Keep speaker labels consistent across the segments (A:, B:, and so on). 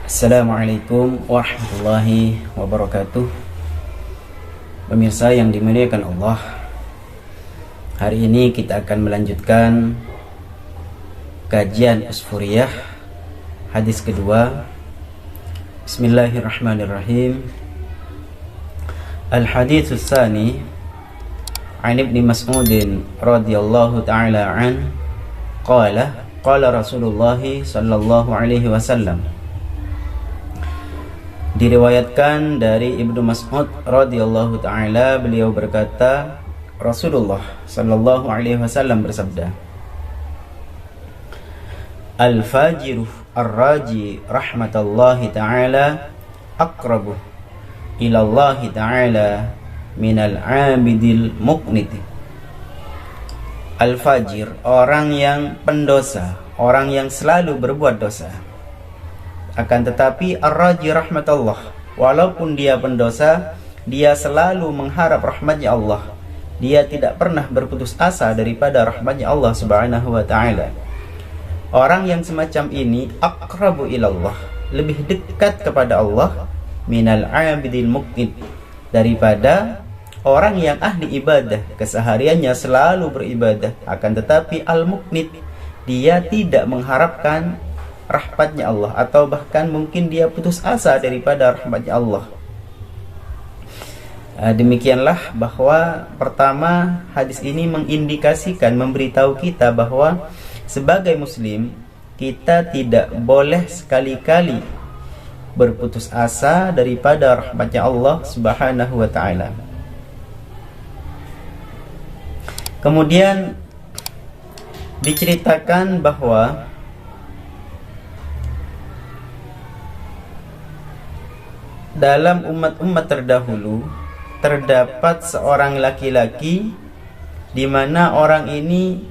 A: Assalamualaikum warahmatullahi wabarakatuh. Pemirsa yang dimuliakan Allah, hari ini kita akan melanjutkan kajian Usfuriyah hadis kedua. Bismillahirrahmanirrahim. Al-haditsus tsani an Ibnu Mas'ud radhiyallahu ta'ala an qala Rasulullah sallallahu alaihi wasallam. Diriwayatkan dari Ibnu Mas'ud radhiyallahu ta'ala, beliau berkata, Rasulullah sallallahu alaihi wasallam bersabda, Al-fajiru ar-raji rahmatallahi ta'ala aqrabu ilallahi ta'ala minal abidil muqnit. Al-fajir, orang yang pendosa, orang yang selalu berbuat dosa. Akan tetapi ar-raji rahmatullah, walaupun dia pendosa, dia selalu mengharap rahmatnya Allah. Dia tidak pernah berputus asa daripada rahmatnya Allah subhanahu wa ta'ala. Orang yang semacam ini aqrabu ilallah, lebih dekat kepada Allah, minal abidil muqnit, daripada orang yang ahli ibadah, kesehariannya selalu beribadah, akan tetapi al-muqnit, dia tidak mengharapkan rahmatnya Allah, atau bahkan mungkin dia putus asa daripada rahmatnya Allah. Demikianlah bahwa pertama, hadis ini mengindikasikan, memberitahu kita bahwa sebagai muslim kita tidak boleh sekali-kali berputus asa daripada rahmatnya Allah subhanahu wa ta'ala. Kemudian diceritakan bahwa dalam umat-umat terdahulu terdapat seorang laki-laki di mana orang ini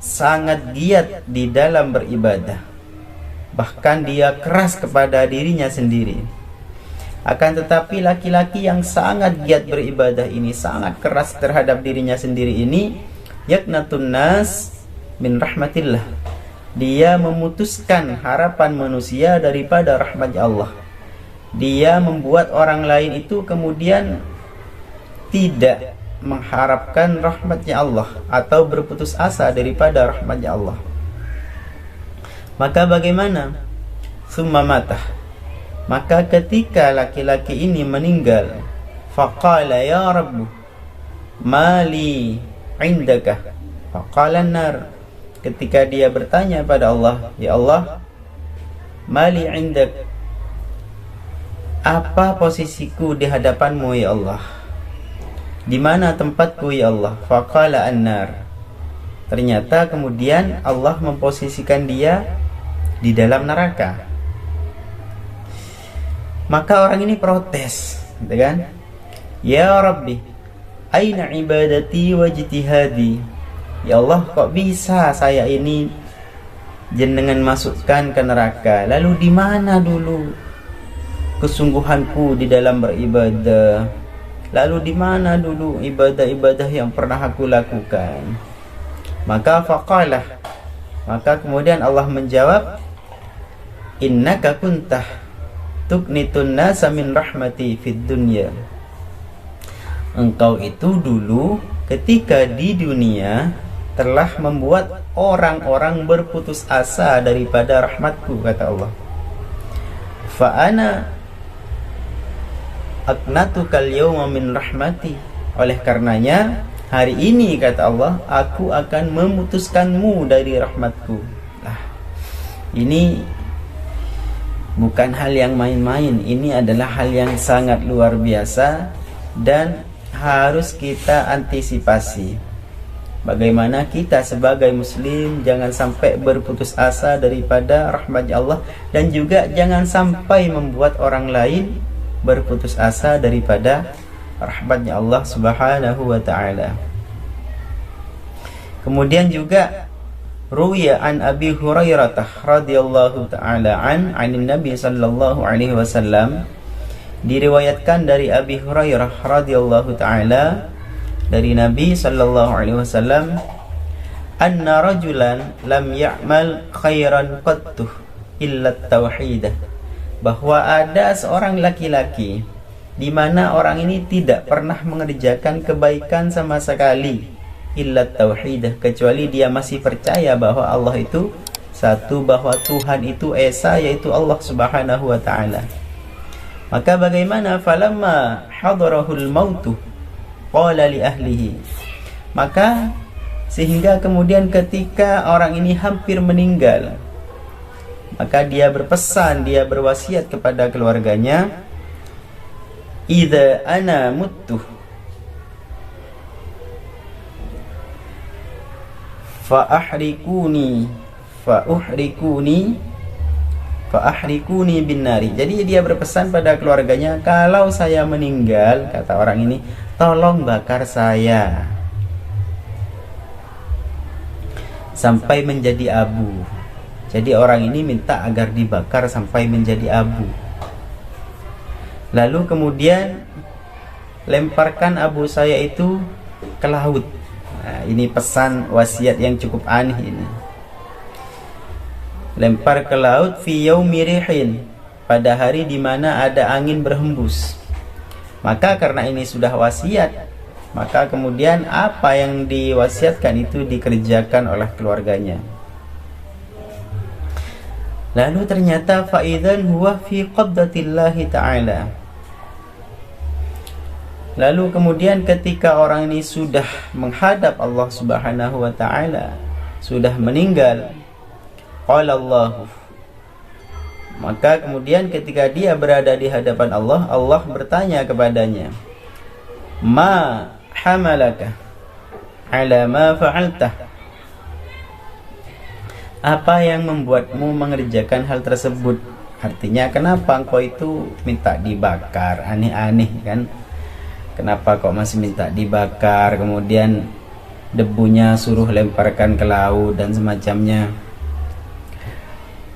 A: sangat giat di dalam beribadah. Bahkan dia keras kepada dirinya sendiri. Akan tetapi laki-laki yang sangat giat beribadah ini, sangat keras terhadap dirinya sendiri ini, yaknatun nas min rahmatillah. Dia memutuskan harapan manusia daripada rahmatnya Allah. Dia membuat orang lain itu kemudian tidak mengharapkan rahmatnya Allah atau berputus asa daripada rahmatnya Allah. Maka bagaimana? Summa matah. Maka ketika laki-laki ini meninggal, faqala ya Rabbu mali indaka, faqala an-nar. Ketika dia bertanya pada Allah, ya Allah, mali indak, apa posisiku di hadapanmu ya Allah? Di mana tempatku ya Allah? Faqala an-nar. Ternyata kemudian Allah memposisikan dia di dalam neraka. Maka orang ini protes, gitu kan? Ya Rabbi, aina ibadati wa ijtihadi? Ya Allah, kok bisa saya ini jenengan masukkan ke neraka? Lalu di mana dulu kesungguhanku di dalam beribadah? Lalu di mana dulu ibadah-ibadah yang pernah aku lakukan? Maka faqalah, maka kemudian Allah menjawab, innaka kuntah tuqnitun nasa min rahmati fid dunya. Engkau itu dulu ketika di dunia telah membuat orang-orang berputus asa daripada rahmatku, kata Allah. Fa ana aqnatukal yawma min rahmati. Oleh karenanya hari ini, kata Allah, aku akan memutuskanmu dari rahmatku. Nah, ini bukan hal yang main-main. Ini adalah hal yang sangat luar biasa dan harus kita antisipasi. Bagaimana kita sebagai muslim jangan sampai berputus asa daripada rahmatnya Allah, dan juga jangan sampai membuat orang lain berputus asa daripada rahmatnya Allah subhanahu wa ta'ala. Kemudian juga ruwiya an Abi Hurairah radhiyallahu ta'ala anin Nabi sallallahu alaihi wasallam, diriwayatkan dari Abi Hurairah radhiyallahu ta'ala dari Nabi sallallahu alaihi wasallam, anna rajulan lam ya'mal khairan qattu illa tauhidah. bahwa ada seorang laki-laki di mana orang ini tidak pernah mengerjakan kebaikan sama sekali, illa tauhidah, kecuali dia masih percaya bahwa Allah itu satu, bahwa Tuhan itu esa, yaitu Allah Subhanahu wa taala. Maka bagaimana? Falamma hadarahul mautu qala li ahlihi, maka sehingga kemudian ketika orang ini hampir meninggal, maka dia berpesan, dia berwasiat kepada keluarganya, idza ana muttu fa ahrikuni bin nari. Jadi dia berpesan pada keluarganya, kalau saya meninggal, kata orang ini, tolong bakar saya sampai menjadi abu. Jadi orang ini minta agar dibakar sampai menjadi abu. Lalu kemudian lemparkan abu saya itu ke laut. Nah, ini pesan wasiat yang cukup aneh ini. Lempar ke laut fi yaumi rihin, pada hari di mana ada angin berhembus. Maka karena ini sudah wasiat, maka kemudian apa yang diwasiatkan itu dikerjakan oleh keluarganya. Lalu ternyata faidan huwa fi qabdatillahi ta'ala. Lalu kemudian ketika orang ini sudah menghadap Allah Subhanahu wa taala, sudah meninggal, qala Allah, maka kemudian ketika dia berada di hadapan Allah, Allah bertanya kepadanya, ma hamalaka ala ma fa'altah, apa yang membuatmu mengerjakan hal tersebut? Artinya kenapa engkau itu minta dibakar? Aneh-aneh kan? Kenapa kok masih minta dibakar? Kemudian debunya suruh lemparkan ke laut dan semacamnya.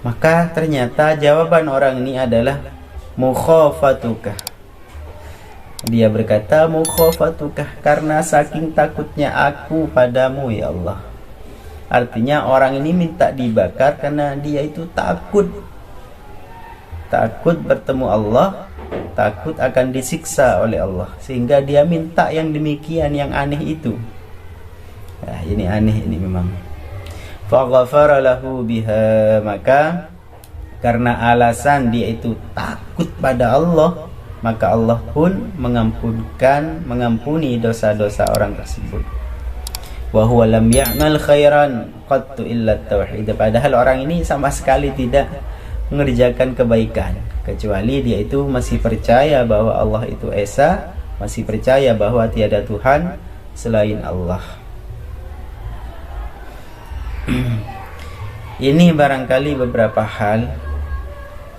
A: Maka ternyata jawaban orang ini adalah mukhafatukah. Dia berkata mukhafatukah, karena saking takutnya aku padamu ya Allah. Artinya orang ini minta dibakar karena dia itu takut bertemu Allah, takut akan disiksa oleh Allah, sehingga dia minta yang demikian, yang aneh itu. Nah, ini aneh ini memang. Faghafara lahu biha, maka karena alasan dia itu takut pada Allah, maka Allah pun mengampuni dosa-dosa orang tersebut. Wa huwa lam ya'mal khairan qattu illa tauhid, padahal orang ini sama sekali tidak mengerjakan kebaikan, kecuali dia itu masih percaya bahwa Allah itu esa, masih percaya bahwa tiada Tuhan selain Allah. Ini barangkali beberapa hal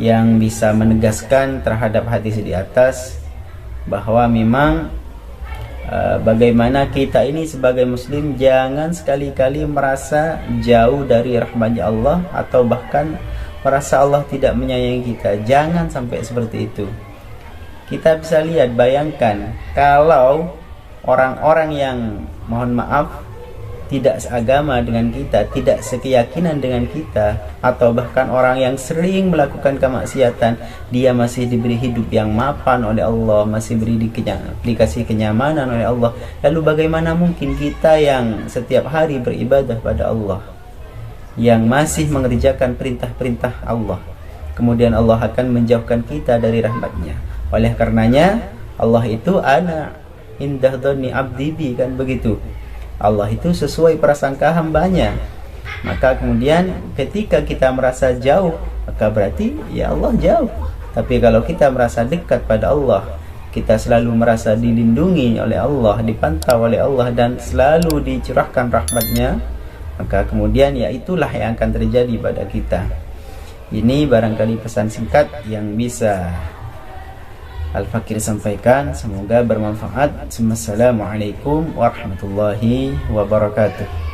A: yang bisa menegaskan terhadap hadis di atas bahwa memang bagaimana kita ini sebagai muslim jangan sekali-kali merasa jauh dari rahmatnya Allah, atau bahkan merasa Allah tidak menyayangi kita. Jangan sampai seperti itu. Kita bisa lihat, bayangkan kalau orang-orang yang, mohon maaf, tidak seagama dengan kita, tidak sekeyakinan dengan kita, atau bahkan orang yang sering melakukan kemaksiatan, dia masih diberi hidup yang mapan oleh Allah, masih dikasih kenyamanan oleh Allah. Lalu bagaimana mungkin kita yang setiap hari beribadah pada Allah, yang masih mengerjakan perintah-perintah Allah, kemudian Allah akan menjauhkan kita dari rahmatnya? Oleh karenanya Allah itu ana indah dhoni abdi bi, kan begitu. Allah itu sesuai prasangka hambanya. Maka kemudian ketika kita merasa jauh, maka berarti ya Allah jauh. Tapi kalau kita merasa dekat pada Allah, kita selalu merasa dilindungi oleh Allah, dipantau oleh Allah, dan selalu dicurahkan rahmatnya, maka kemudian ya itulah yang akan terjadi pada kita. Ini barangkali pesan singkat yang bisa Al-Fakir sampaikan, semoga bermanfaat. Assalamualaikum warahmatullahi wabarakatuh.